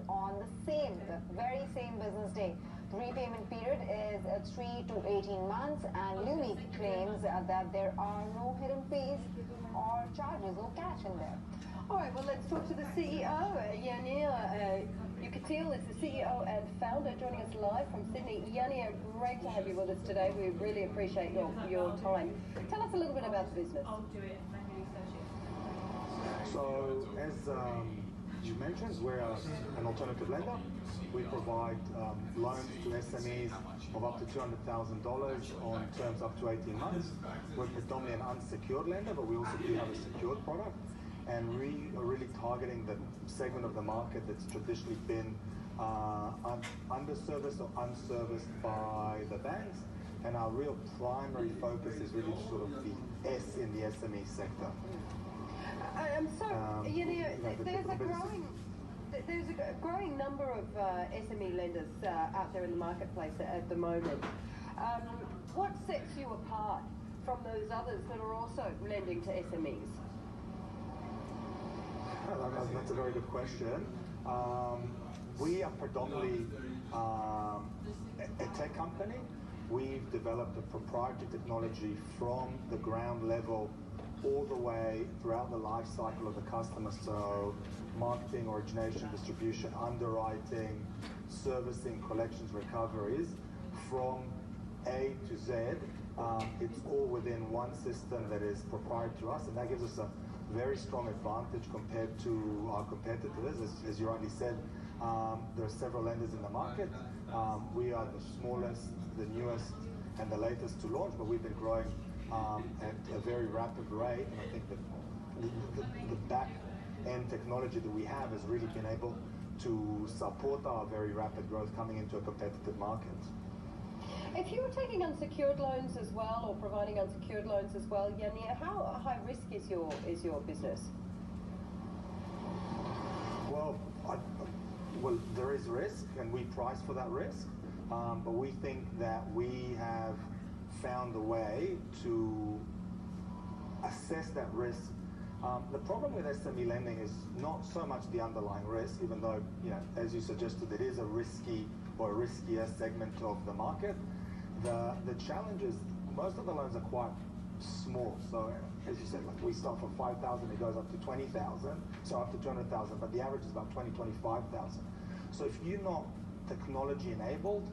on the very same business day. The repayment period is 3 to 18 months, and Lumi claims that there are no hidden fees or charges or cash in there. All right, well, let's talk to the CEO. Yanir Yakutiel is the CEO and founder, joining us live from Sydney. Yanir, great to have you with us today. We really appreciate your time. Tell us a little bit about the business. So, as you mentioned, we're an alternative lender. We provide loans to SMEs of up to $200,000 on terms up to 18 months. We're predominantly an unsecured lender, but we also do have a secured product. And we are really targeting the segment of the market that's traditionally been underserviced or unserviced by the banks. And our real primary focus is really sort of the S in the SME sector. Yanir, there's a growing number of SME lenders out there in the marketplace at the moment. What sets you apart from those others that are also lending to SMEs? That's a very good question. We are predominantly a tech company. We've developed a proprietary technology from the ground level all the way throughout the life cycle of the customer. So marketing, origination, distribution, underwriting, servicing, collections, recoveries, from A to Z. It's all within one system that is proprietary to us, and that gives us a very strong advantage compared to our competitors. As you rightly said, there are several lenders in the market. We are the smallest, the newest, and the latest to launch, but we've been growing at a very rapid rate. And I think that the back-end technology that we have has really been able to support our very rapid growth coming into a competitive market. If you were taking unsecured loans as well, or providing unsecured loans as well, Yanir, how high risk is your business? Well, there is risk, and we price for that risk. But we think that we have found a way to assess that risk. The problem with SME lending is not so much the underlying risk, even though, as you suggested, it is a risky or a riskier segment of the market. The challenge is most of the loans are quite small. So as you said, like we start from 5,000, it goes up to 20,000, so up to 200,000, but the average is about 25,000. So if you're not technology enabled,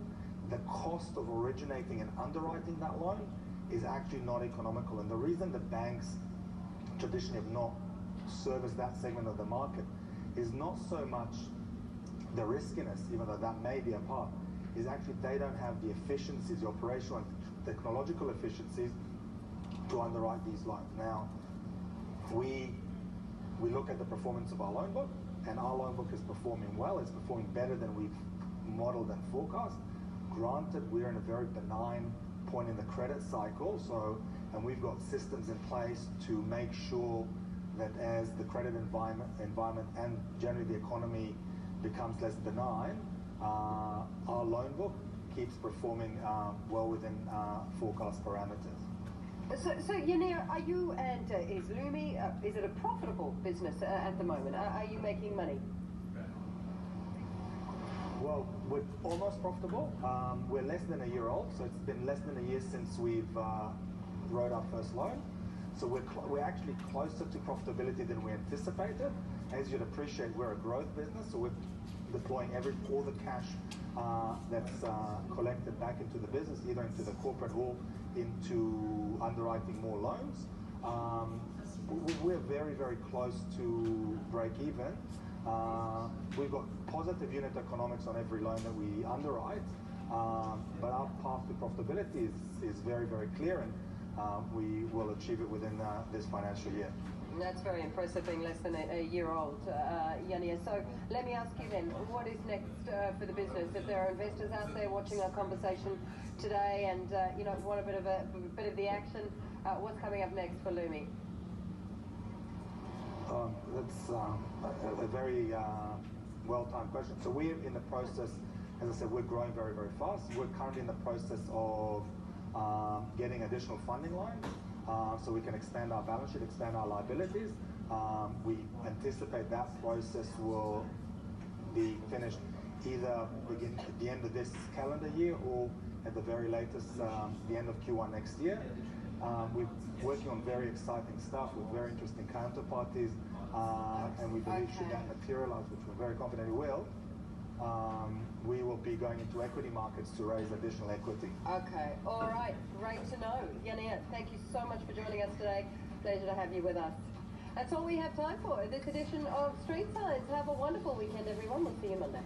the cost of originating and underwriting that loan is actually not economical. And the reason the banks traditionally have not serviced that segment of the market is not so much the riskiness, even though that may be a part, is actually they don't have the efficiencies, the operational and technological efficiencies to underwrite these loans. Now, we look at the performance of our loan book, and our loan book is performing well. It's performing better than we've modeled and forecast. Granted, we're in a very benign point in the credit cycle, and we've got systems in place to make sure that as the credit environment and generally the economy becomes less benign, our loan book keeps performing well within forecast parameters. So Yanir, are you and is Lumi, is it a profitable business at the moment? Are you making money? Well, we're almost profitable. We're less than a year old, so it's been less than a year since we've wrote our first loan. So we're actually closer to profitability than we anticipated. As you'd appreciate, we're a growth business, so we're deploying all the cash that's collected back into the business, either into the corporate or into underwriting more loans. We're very, very close to break even. We've got positive unit economics on every loan that we underwrite, but our path to profitability is very, very clear, and we will achieve it within this financial year. That's very impressive, being less than a year old, Yanir. So let me ask you then, what is next for the business? If there are investors out there watching our conversation today and want a bit of the action, what's coming up next for Lumi? That's a very well-timed question. So we're in the process, as I said, we're growing very, very fast. We're currently in the process of getting additional funding lines so we can expand our balance sheet, expand our liabilities. We anticipate that process will be finished either at the end of this calendar year or at the very latest, the end of Q1 next year. We're working on very exciting stuff with very interesting counterparties, and we believe should that materialize, which we're very confident it will, we will be going into equity markets to raise additional equity. Okay, all right, great to know. Yanir, thank you so much for joining us today. Pleasure to have you with us. That's all we have time for this edition of Street Signs. Have a wonderful weekend, everyone. We'll see you Monday.